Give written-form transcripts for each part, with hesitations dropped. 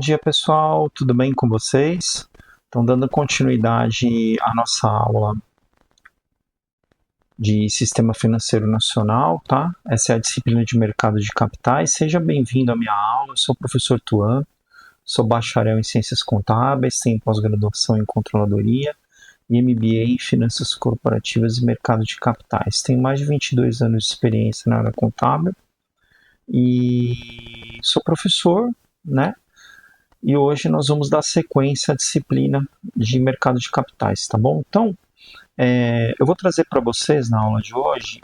dia, pessoal. Tudo bem com vocês? Então, dando continuidade à nossa aula de Sistema Financeiro Nacional, tá? Essa é a disciplina de Mercado de Capitais. Seja bem-vindo à minha aula. Eu sou o professor Tuan, sou bacharel em Ciências Contábeis, tenho pós-graduação em Controladoria e MBA em Finanças Corporativas e Mercado de Capitais. Tenho mais de 22 anos de experiência na área contábil e sou professor, né? E hoje nós vamos dar sequência à disciplina de mercado de capitais, tá bom? Então, eu vou trazer para vocês na aula de hoje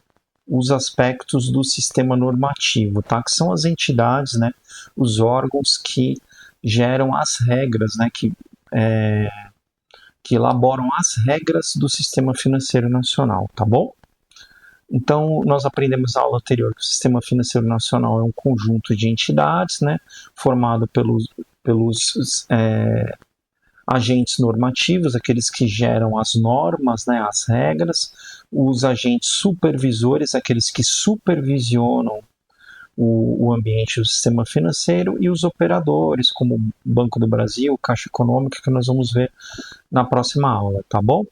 os aspectos do sistema normativo, tá? Que são as entidades, né? Os órgãos que geram as regras, né? Que elaboram as regras do sistema financeiro nacional, tá bom? Então, nós aprendemos na aula anterior que o Sistema Financeiro Nacional é um conjunto de entidades, né, formado pelos agentes normativos, aqueles que geram as normas, né, as regras, os agentes supervisores, aqueles que supervisionam o ambiente do sistema financeiro, e os operadores, como o Banco do Brasil, Caixa Econômica, que nós vamos ver na próxima aula, tá bom?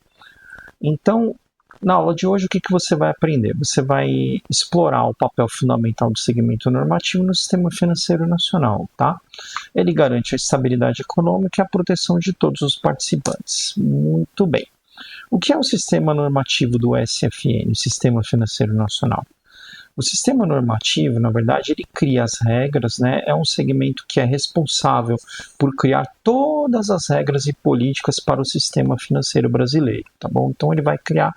Então, na aula de hoje, o que você vai aprender? Você vai explorar o papel fundamental do segmento normativo no sistema financeiro nacional, tá? Ele garante a estabilidade econômica e a proteção de todos os participantes. Muito bem. O que é o sistema normativo do SFN, o Sistema Financeiro Nacional? O sistema normativo, na verdade, ele cria as regras, né? É um segmento que é responsável por criar todas as regras e políticas para o sistema financeiro brasileiro, tá bom? Então ele vai criar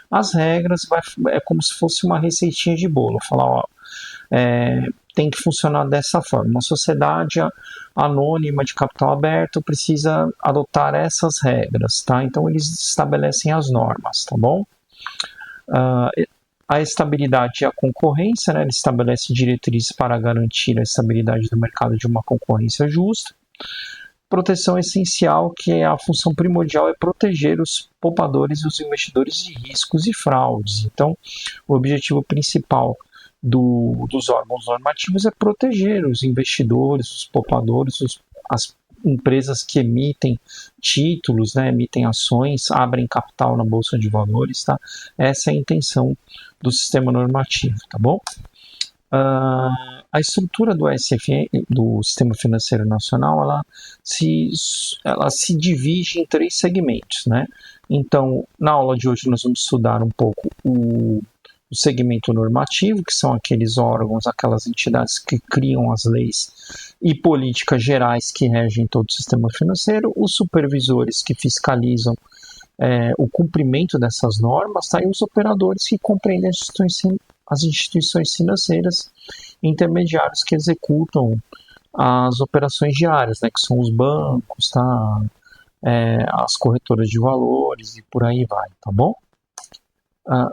as regras, é como se fosse uma receitinha de bolo, falar, ó, tem que funcionar dessa forma. Uma sociedade anônima de capital aberto precisa adotar essas regras, tá? Então eles estabelecem as normas, tá bom? A estabilidade e a concorrência, né? Ele estabelece diretrizes para garantir a estabilidade do mercado de uma concorrência justa. Proteção essencial, que é a função primordial, é proteger os poupadores e os investidores de riscos e fraudes. Então, o objetivo principal dos órgãos normativos é proteger os investidores, os poupadores, as empresas que emitem títulos, né, emitem ações, abrem capital na Bolsa de Valores, tá? Essa é a intenção do sistema normativo, tá bom? A estrutura do SFN, do Sistema Financeiro Nacional, ela se divide em 3 segmentos, né? Então, na aula de hoje nós vamos estudar um pouco o segmento normativo, que são aqueles órgãos, aquelas entidades que criam as leis e políticas gerais que regem todo o sistema financeiro, os supervisores que fiscalizam o cumprimento dessas normas, tá? E os operadores que compreendem as instituições financeiras, intermediários que executam as operações diárias, né? Que são os bancos, tá? As corretoras de valores e por aí vai, tá bom?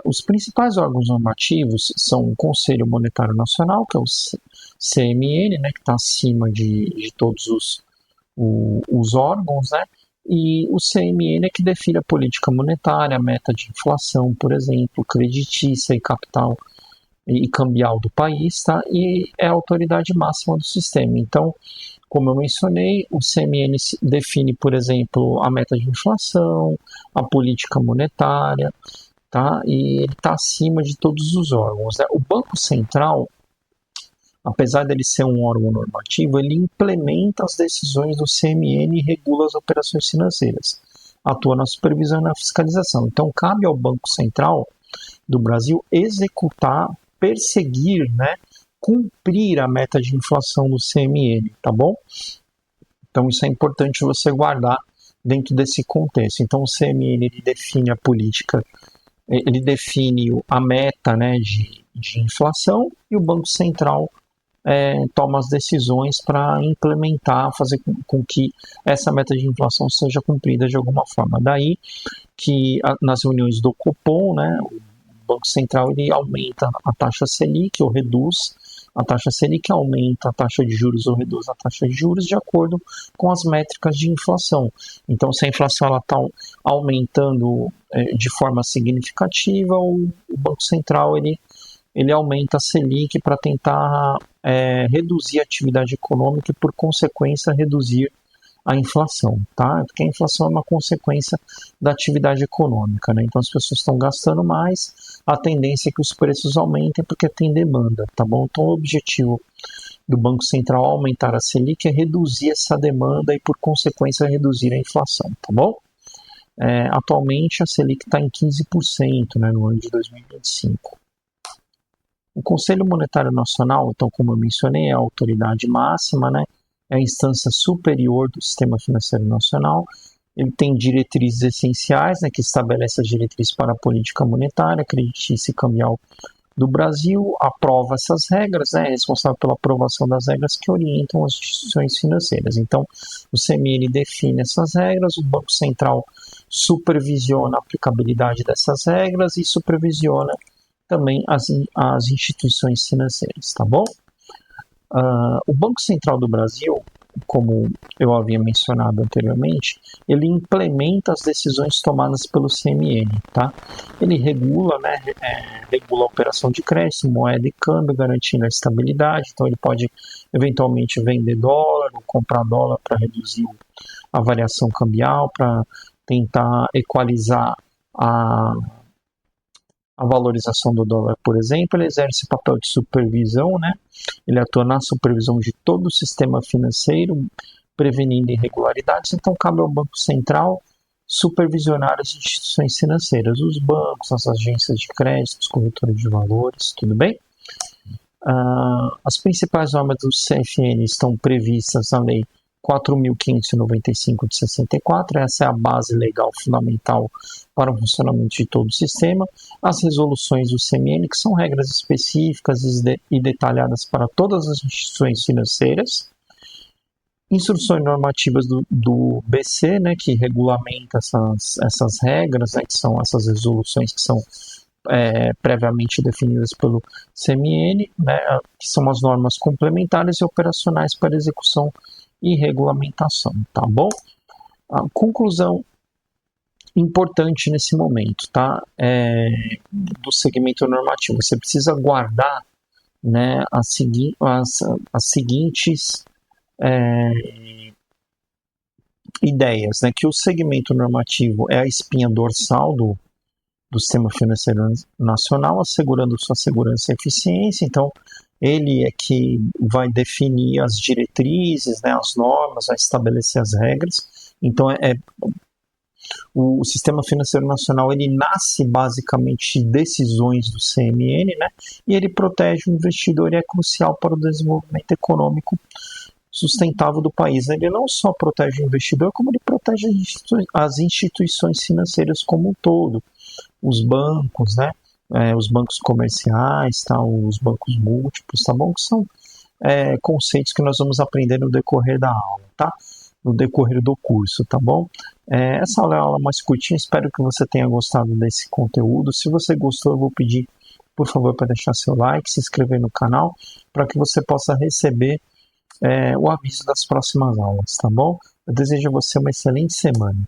Os principais órgãos normativos são o Conselho Monetário Nacional, que é o CMN, né, que está acima de todos os órgãos, né, e o CMN é que define a política monetária, a meta de inflação, por exemplo, creditícia e capital e cambial do país, tá, e é a autoridade máxima do sistema. Então, como eu mencionei, o CMN define, por exemplo, a meta de inflação, a política monetária, tá? E ele está acima de todos os órgãos, né? O Banco Central, apesar dele ser um órgão normativo, ele implementa as decisões do CMN e regula as operações financeiras, atua na supervisão e na fiscalização. Então, cabe ao Banco Central do Brasil executar, perseguir, né, cumprir a meta de inflação do CMN, tá bom? Então, isso é importante você guardar dentro desse contexto. Então, o CMN ele define a política, ele define a meta, né, de inflação, e o Banco Central toma as decisões para implementar, fazer com que essa meta de inflação seja cumprida de alguma forma. Daí que nas reuniões do Copom, né, o Banco Central ele aumenta a taxa Selic ou reduz a taxa Selic, aumenta a taxa de juros ou reduz a taxa de juros de acordo com as métricas de inflação. Então, se a inflação está aumentando de forma significativa, o Banco Central ele aumenta a Selic para tentar reduzir a atividade econômica e, por consequência, reduzir a inflação, tá? Porque a inflação é uma consequência da atividade econômica, né? Então as pessoas estão gastando mais, a tendência é que os preços aumentem porque tem demanda, tá bom? Então o objetivo do Banco Central ao aumentar a Selic é reduzir essa demanda e, por consequência, reduzir a inflação, tá bom? Atualmente a Selic está em 15%, né, no ano de 2025. O Conselho Monetário Nacional, então, como eu mencionei, é a autoridade máxima, né? É a instância superior do sistema financeiro nacional. Ele tem diretrizes essenciais, né, que estabelece as diretrizes para a política monetária, creditícia e cambial do Brasil, aprova essas regras, né, é responsável pela aprovação das regras que orientam as instituições financeiras. Então, o CMN define essas regras, o Banco Central supervisiona a aplicabilidade dessas regras e supervisiona também as instituições financeiras, tá bom? O Banco Central do Brasil, como eu havia mencionado anteriormente, ele implementa as decisões tomadas pelo CMN, tá? Ele regula, né, regula a operação de crédito, moeda e câmbio, garantindo a estabilidade. Então ele pode eventualmente vender dólar ou comprar dólar para reduzir a variação cambial, para tentar equalizar a valorização do dólar, por exemplo. Ele exerce papel de supervisão, né? Ele atua na supervisão de todo o sistema financeiro, prevenindo irregularidades. Então, cabe ao Banco Central supervisionar as instituições financeiras, os bancos, as agências de crédito, os corretores de valores, tudo bem? As principais normas do CFN estão previstas na Lei 4.595 de 64, essa é a base legal fundamental para o funcionamento de todo o sistema. As resoluções do CMN, que são regras específicas e detalhadas para todas as instituições financeiras. Instruções normativas do BC, né, que regulamenta essas regras, né, que são essas resoluções que são previamente definidas pelo CMN, né, que são as normas complementares e operacionais para execução e regulamentação, tá bom? A conclusão importante nesse momento, tá? Do segmento normativo. Você precisa guardar, né, as seguintes ideias, né? Que o segmento normativo é a espinha dorsal do sistema financeiro nacional, assegurando sua segurança e eficiência. Então, ele é que vai definir as diretrizes, né, as normas, vai estabelecer as regras. Então, o sistema financeiro nacional, ele nasce basicamente de decisões do CMN, né, e ele protege o investidor e é crucial para o desenvolvimento econômico sustentável do país. Ele não só protege o investidor, como ele protege as instituições financeiras como um todo, os bancos, né, os bancos comerciais, tá, os bancos múltiplos, tá bom? Que são conceitos que nós vamos aprender no decorrer da aula, tá? No decorrer do curso, tá bom? Essa aula é a aula mais curtinha, espero que você tenha gostado desse conteúdo. Se você gostou, eu vou pedir, por favor, para deixar seu like, se inscrever no canal, para que você possa receber o aviso das próximas aulas, tá bom? Eu desejo a você uma excelente semana.